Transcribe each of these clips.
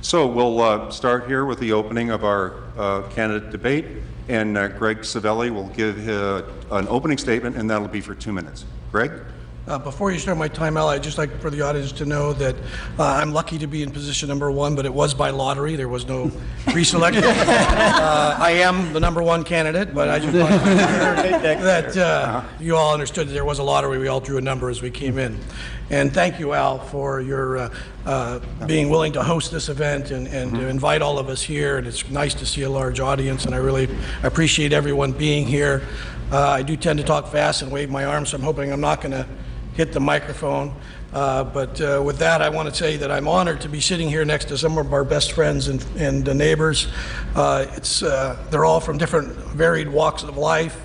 So we'll start here with the opening of our candidate debate, and Greg Savelli will give an opening statement, and that'll be for 2 minutes. Greg? Before you start my time, Al, I'd just like for the audience to know that I'm lucky to be in position number 1, but it was by lottery. There was no pre-selection. I am the number 1 candidate, but I just want to make sure that you all understood that there was a lottery. We all drew a number as we came in. And thank you, Al, for your being willing to host this event and to invite all of us here. And it's nice to see a large audience, and I really appreciate everyone being here. I do tend to talk fast and wave my arms, so I'm hoping I'm not going to hit the microphone. But with that, I want to say that I'm honored to be sitting here next to some of our best friends and neighbors. They're all from different varied walks of life.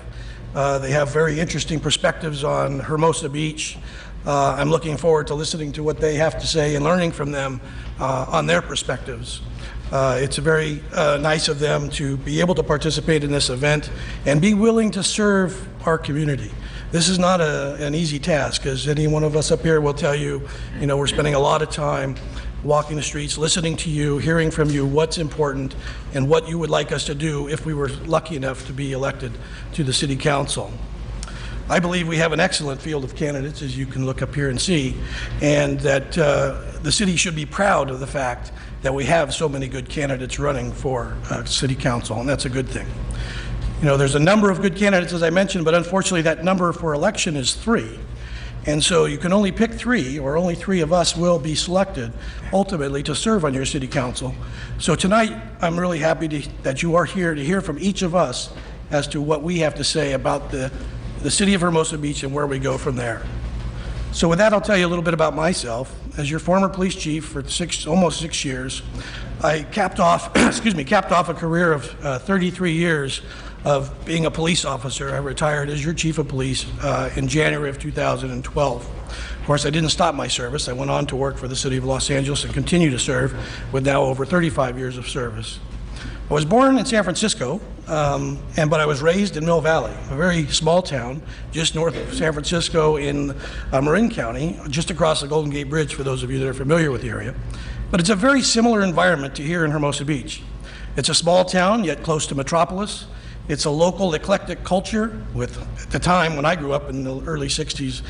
They have very interesting perspectives on Hermosa Beach. I'm looking forward to listening to what they have to say and learning from them on their perspectives. It's very nice of them to be able to participate in this event and be willing to serve our community. This is not an easy task, as any one of us up here will tell you. You know, we're spending a lot of time walking the streets, listening to you, hearing from you what's important and what you would like us to do if we were lucky enough to be elected to the City Council. I believe we have an excellent field of candidates, as you can look up here and see, and that the city should be proud of the fact that we have so many good candidates running for City Council, and that's a good thing. You know, there's a number of good candidates, as I mentioned, but unfortunately that number for election is 3. And so you can only pick 3, or only 3 of us will be selected ultimately to serve on your City Council. So tonight, I'm really happy that you are here to hear from each of us as to what we have to say about the city of Hermosa Beach and where we go from there. So with that, I'll tell you a little bit about myself. As your former police chief for almost 6 years, I capped off a career of 33 years of being a police officer. I retired as your chief of police in January of 2012. Of course, I didn't stop my service. I went on to work for the city of Los Angeles and continue to serve with now over 35 years of service. I was born in San Francisco, but I was raised in Mill Valley, a very small town just north of San Francisco in Marin County, just across the Golden Gate Bridge, for those of you that are familiar with the area. But it's a very similar environment to here in Hermosa Beach. It's a small town, yet close to metropolis. It's a local eclectic culture with, at the time when I grew up in the early 60s,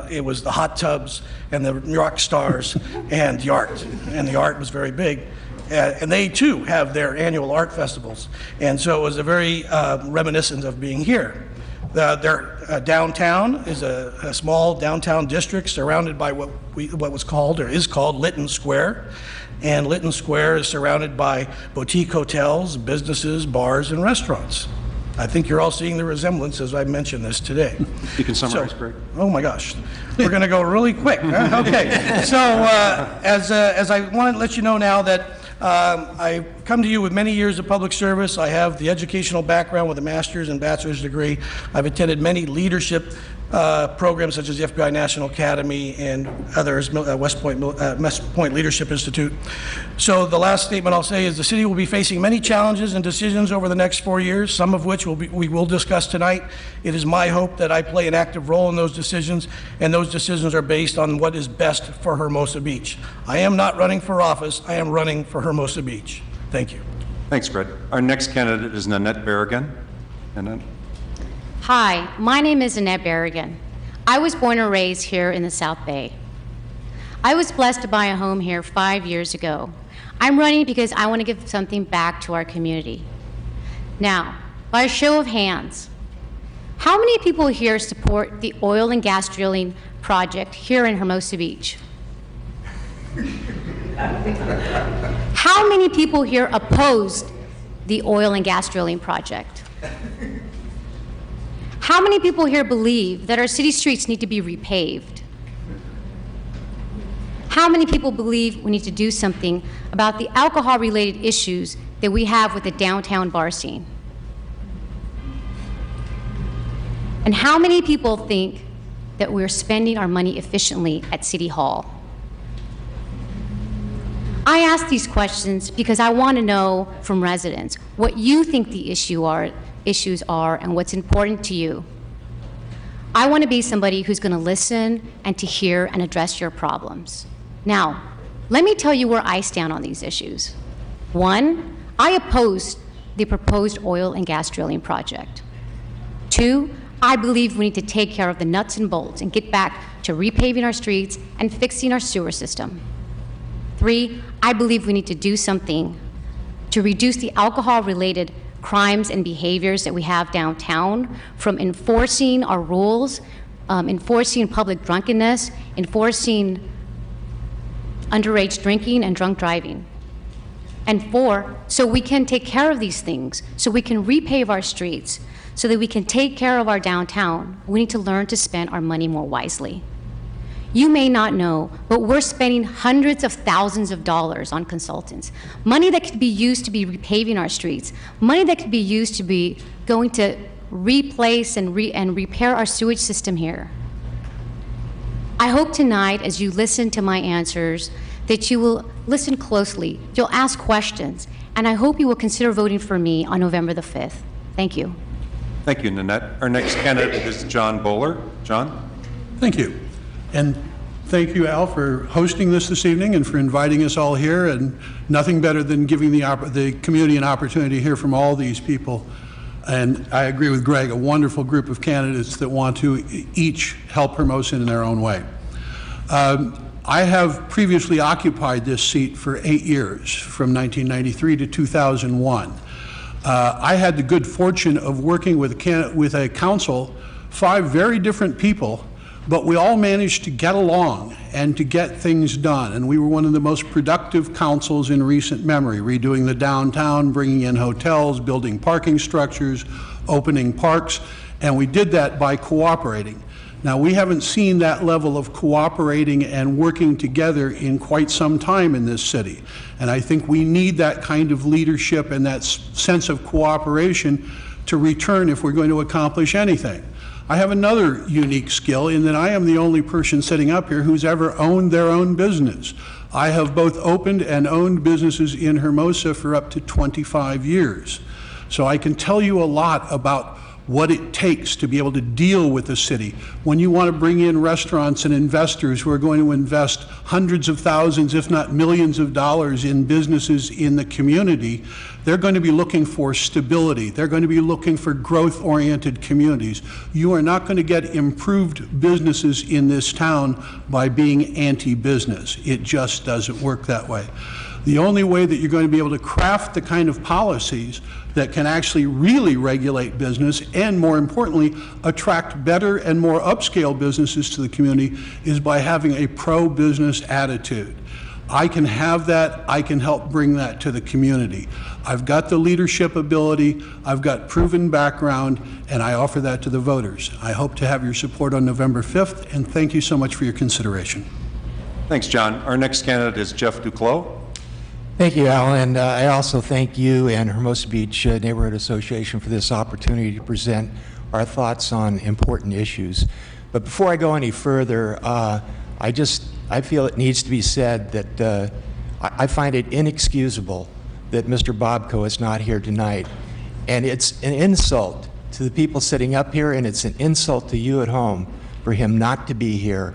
it was the hot tubs and the rock stars and the art. And the art was very big. And they too have their annual art festivals. And so it was a very reminiscent of being here. Their downtown is a small downtown district surrounded by what was called or is called Lytton Square. And Lytton Square is surrounded by boutique hotels, businesses, bars, and restaurants. I think you're all seeing the resemblance as I mentioned this today. You can summarize, Greg. Oh my gosh, we're going to go really quick. Huh? Okay, so as I want to let you know now that I come to you with many years of public service. I have the educational background with a master's and bachelor's degree. I've attended many leadership programs such as the FBI National Academy and others, West Point Leadership Institute. So the last statement I'll say is the city will be facing many challenges and decisions over the next 4 years, some of which we will discuss tonight. It is my hope that I play an active role in those decisions, and those decisions are based on what is best for Hermosa Beach. I am not running for office, I am running for Hermosa Beach. Thank you. Thanks, Fred. Our next candidate is Nanette Berrigan. Nanette. Hi, my name is Annette Berrigan. I was born and raised here in the South Bay. I was blessed to buy a home here 5 years ago. I'm running because I want to give something back to our community. Now, by a show of hands, how many people here support the oil and gas drilling project here in Hermosa Beach? How many people here opposed the oil and gas drilling project? How many people here believe that our city streets need to be repaved? How many people believe we need to do something about the alcohol-related issues that we have with the downtown bar scene? And how many people think that we're spending our money efficiently at City Hall? I ask these questions because I want to know from residents what you think the issues are and what's important to you. I want to be somebody who's going to listen and to hear and address your problems. Now, Let me tell you where I stand on these issues. One, I oppose the proposed oil and gas drilling project. Two, I believe we need to take care of the nuts and bolts and get back to repaving our streets and fixing our sewer system. Three, I believe we need to do something to reduce the alcohol-related crimes and behaviors that we have downtown, from enforcing our rules, enforcing public drunkenness, enforcing underage drinking and drunk driving. And four, so we can take care of these things, so we can repave our streets, so that we can take care of our downtown, we need to learn to spend our money more wisely. You may not know, but we're spending hundreds of thousands of dollars on consultants. Money that could be used to be repaving our streets, money that could be used to be going to replace and repair our sewage system here. I hope tonight, as you listen to my answers, that you will listen closely, you'll ask questions, and I hope you will consider voting for me on November the 5th. Thank you. Thank you, Nanette. Our next candidate is John Bowler. John? Thank you. And thank you, Al, for hosting this evening and for inviting us all here. And nothing better than giving the community an opportunity to hear from all these people. And I agree with Greg, a wonderful group of candidates that want to each help Hermosa in their own way. I have previously occupied this seat for 8 years, from 1993 to 2001. I had the good fortune of working with a council, 5 very different people, but we all managed to get along and to get things done. And we were one of the most productive councils in recent memory, redoing the downtown, bringing in hotels, building parking structures, opening parks, and we did that by cooperating. Now, we haven't seen that level of cooperating and working together in quite some time in this city. And I think we need that kind of leadership and that sense of cooperation to return if we're going to accomplish anything. I have another unique skill in that I am the only person sitting up here who's ever owned their own business. I have both opened and owned businesses in Hermosa for up to 25 years. So I can tell you a lot about what it takes to be able to deal with the city. When you want to bring in restaurants and investors who are going to invest hundreds of thousands, if not millions of dollars in businesses in the community, they're going to be looking for stability. They're going to be looking for growth-oriented communities. You are not going to get improved businesses in this town by being anti-business. It just doesn't work that way. The only way that you're going to be able to craft the kind of policies that can actually really regulate business and, more importantly, attract better and more upscale businesses to the community is by having a pro-business attitude. I can have that. I can help bring that to the community. I've got the leadership ability, I've got proven background, and I offer that to the voters. I hope to have your support on November 5th, and thank you so much for your consideration. Thanks, John. Our next candidate is Jeff Duclos. Thank you, Al, and I also thank you and Hermosa Beach Neighborhood Association for this opportunity to present our thoughts on important issues. But before I go any further, I feel it needs to be said that I find it inexcusable that Mr. Bobko is not here tonight. And it's an insult to the people sitting up here, and it's an insult to you at home for him not to be here.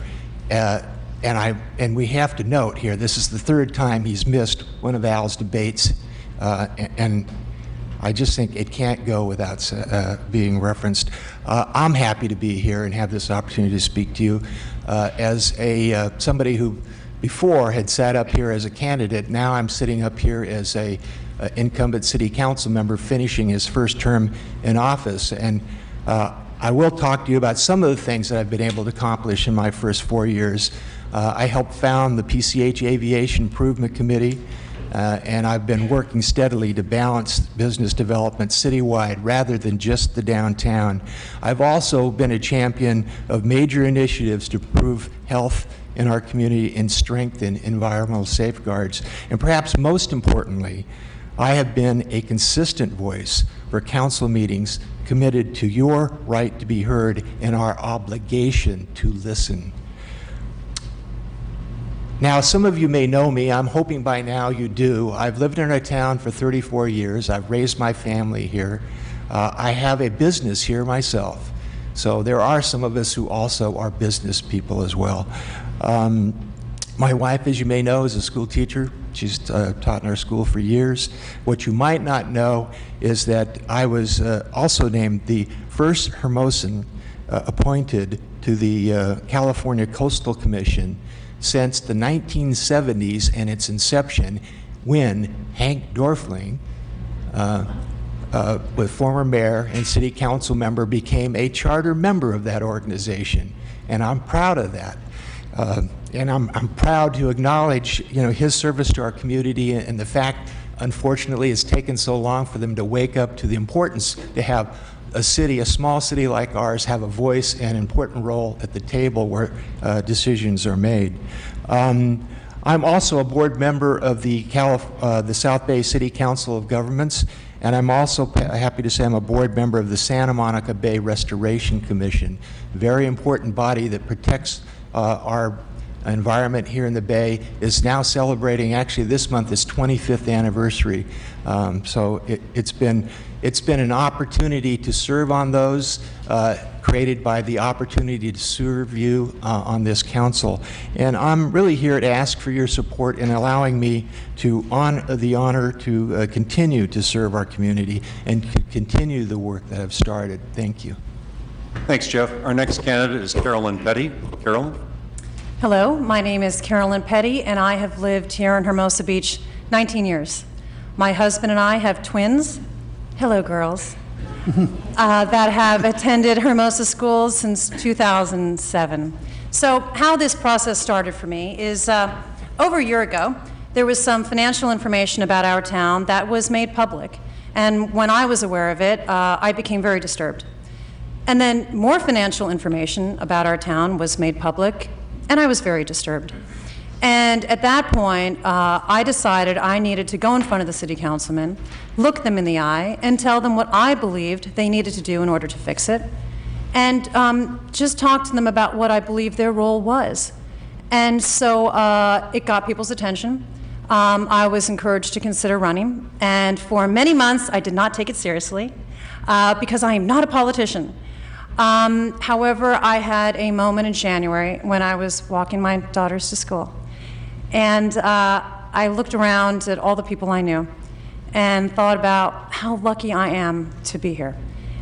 And we have to note here, this is the 3rd time he's missed one of Al's debates, and I just think it can't go without being referenced. I'm happy to be here and have this opportunity to speak to you as somebody who before had sat up here as a candidate. Now I'm sitting up here as a incumbent city council member finishing his 1st term in office. And I will talk to you about some of the things that I've been able to accomplish in my first 4 years. I helped found the PCH Aviation Improvement Committee, and I've been working steadily to balance business development citywide rather than just the downtown. I've also been a champion of major initiatives to improve health in our community and strengthen environmental safeguards. And perhaps most importantly, I have been a consistent voice for council meetings committed to your right to be heard and our obligation to listen. Now, some of you may know me. I'm hoping by now you do. I've lived in our town for 34 years. I've raised my family here. I have a business here myself. So there are some of us who also are business people as well. My wife, as you may know, is a school teacher. She's taught in our school for years. What you might not know is that I was also named the first Hermosan appointed to the California Coastal Commission since the 1970s and its inception, when Hank Dorfling, with former mayor and city council member, became a charter member of that organization. And I'm proud of that. And I'm proud to acknowledge, his service to our community, and the fact, unfortunately, it's taken so long for them to wake up to the importance to have a small city like ours, have a voice and important role at the table where decisions are made. I'm also a board member of the South Bay City Council of Governments, and I'm also happy to say I'm a board member of the Santa Monica Bay Restoration Commission, very important body that protects our environment here in the Bay. Is now celebrating, actually this month, its 25th anniversary. So it's been an opportunity to serve on those, created by the opportunity to serve you on this council. And I'm really here to ask for your support in allowing me to the honor to continue to serve our community and continue the work that I've started. Thank you. Thanks, Jeff. Our next candidate is Carolyn Petty. Carolyn? Hello, my name is Carolyn Petty, and I have lived here in Hermosa Beach 19 years. My husband and I have twins, hello girls, that have attended Hermosa schools since 2007. So how this process started for me is over a year ago, there was some financial information about our town that was made public. And when I was aware of it, I became very disturbed. And then more financial information about our town was made public, and I was very disturbed. And at that point, I decided I needed to go in front of the city councilmen, look them in the eye, and tell them what I believed they needed to do in order to fix it, and just talk to them about what I believed their role was. And so it got people's attention. I was encouraged to consider running, and for many months I did not take it seriously because I am not a politician. However, I had a moment in January when I was walking my daughters to school, and I looked around at all the people I knew and thought about how lucky I am to be here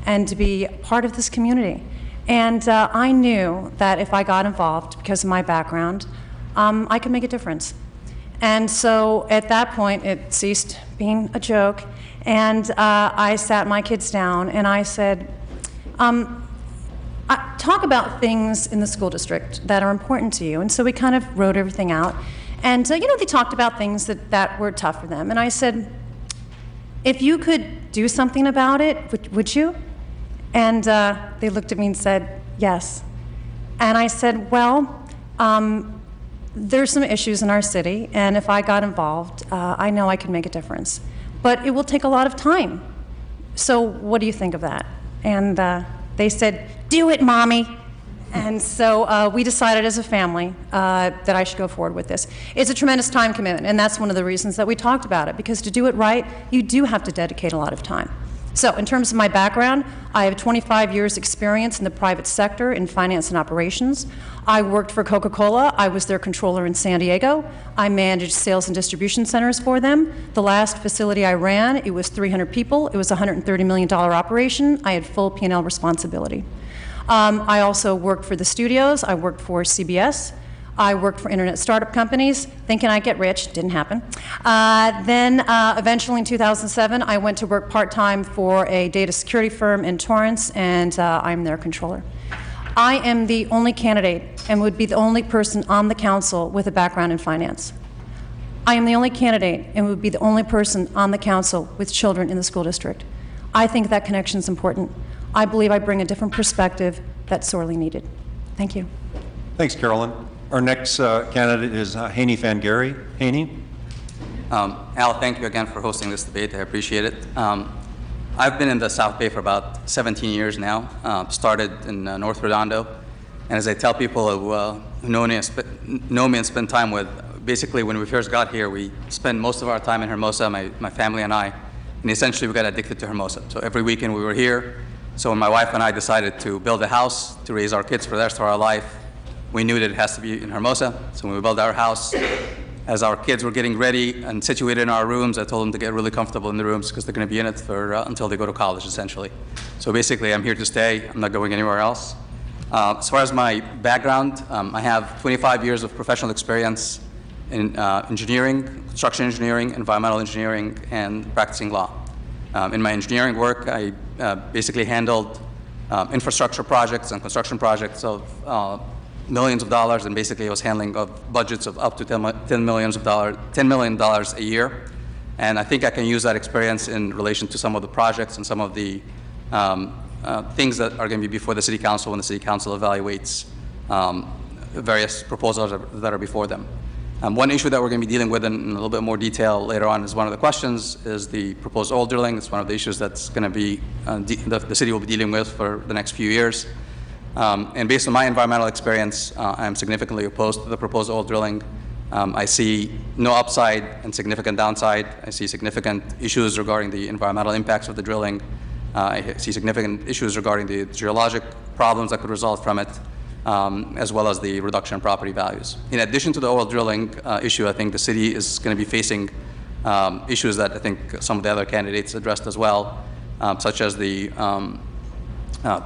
and to be part of this community. And I knew that if I got involved because of my background, I could make a difference. And so at that point, it ceased being a joke, and I sat my kids down and I said, talk about things in the school district that are important to you. And so we kind of wrote everything out. And, they talked about things that were tough for them. And I said, if you could do something about it, would you? And they looked at me and said, yes. And I said, well, there's some issues in our city, and if I got involved, I know I could make a difference. But it will take a lot of time. So what do you think of that? And they said, do it, Mommy. And so we decided as a family that I should go forward with this. It's a tremendous time commitment, and that's one of the reasons that we talked about it, because to do it right, you do have to dedicate a lot of time. So in terms of my background, I have 25 years experience in the private sector in finance and operations. I worked for Coca-Cola. I was their controller in San Diego. I managed sales and distribution centers for them. The last facility I ran, it was 300 people. It was a $130 million operation. I had full P&L responsibility. I also worked for the studios. I worked for CBS. I worked for internet startup companies, thinking I'd get rich. Didn't happen. Then eventually in 2007, I went to work part-time for a data security firm in Torrance, and I'm their controller. I am the only candidate and would be the only person on the council with a background in finance. I am the only candidate and would be the only person on the council with children in the school district. I think that connection is important. I believe I bring a different perspective that's sorely needed. Thank you. Thanks, Carolyn. Our next candidate is Haney Fangari. Haney? Al, thank you again for hosting this debate. I appreciate it. I've been in the South Bay for about 17 years now. Started in North Redondo. And as I tell people who know me and spend time with, basically when we first got here, we spent most of our time in Hermosa, my family and I. And essentially we got addicted to Hermosa. So every weekend we were here. So when my wife and I decided to build a house to raise our kids for the rest of our life, we knew that it has to be in Hermosa. So when we built our house, as our kids were getting ready and situated in our rooms, I told them to get really comfortable in the rooms because they're going to be in it for until they go to college, essentially. So basically, I'm here to stay. I'm not going anywhere else. As far as my background, I have 25 years of professional experience in engineering, construction engineering, environmental engineering, and practicing law. In my engineering work, I basically handled infrastructure projects and construction projects of millions of dollars, and basically I was handling of budgets of up to $10 million a year. And I think I can use that experience in relation to some of the projects and some of the things that are going to be before the City Council when the City Council evaluates various proposals that are before them. One issue that we're going to be dealing with in a little bit more detail later on is one of the questions is the proposed oil drilling. It's one of the issues that's going to be the city will be dealing with for the next few years. And based on my environmental experience, I'm significantly opposed to the proposed oil drilling. I see no upside and significant downside. I see significant issues regarding the environmental impacts of the drilling. I see significant issues regarding the geologic problems that could result from it, as well as the reduction in property values. In addition to the oil drilling issue, I think the city is going to be facing issues that I think some of the other candidates addressed as well, such as the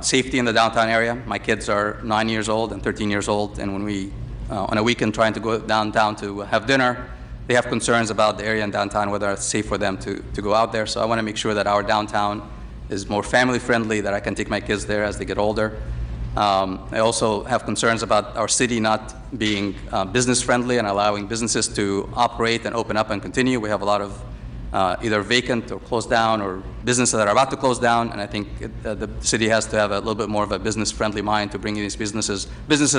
safety in the downtown area. My kids are 9 years old and 13 years old, and when we, on a weekend trying to go downtown to have dinner, they have concerns about the area in downtown, whether it's safe for them to go out there. So I want to make sure that our downtown is more family friendly, that I can take my kids there as they get older. I also have concerns about our city not being business friendly and allowing businesses to operate and open up and continue. We have a lot of either vacant or closed down or businesses that are about to close down, and I think the city has to have a little bit more of a business-friendly mind to bring in these businesses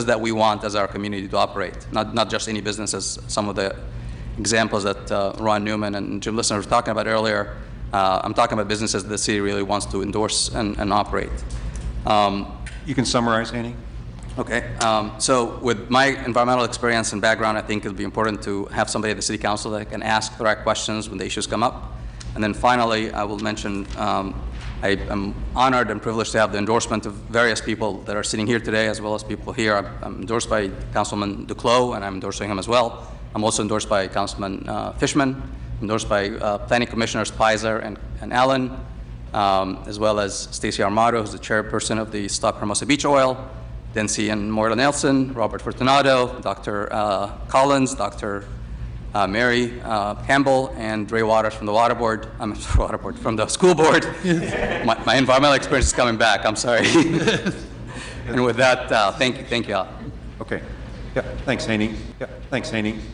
that we want as our community to operate, not just any businesses. Some of the examples that Ron Newman and Jim Listener were talking about earlier, I'm talking about businesses that the city really wants to endorse and operate. You can summarize, Haney? Okay, so with my environmental experience and background, I think it'll be important to have somebody at the City Council that can ask the right questions when the issues come up. And then finally, I will mention I am honored and privileged to have the endorsement of various people that are sitting here today, as well as people here. I'm endorsed by Councilman Duclos, and I'm endorsing him as well. I'm also endorsed by Councilman Fishman, endorsed by Planning Commissioners Pizer and Allen, as well as Stacey Armato, who's the chairperson of the Stop Hermosa Beach Oil, Dency and Moira Nelson, Robert Fortunato, Dr. Collins, Dr. Mary Campbell, and Ray Waters from the Water Board. From the school board. my environmental experience is coming back. I'm sorry. And with that, thank you all. Okay. Yeah. Thanks, Haney.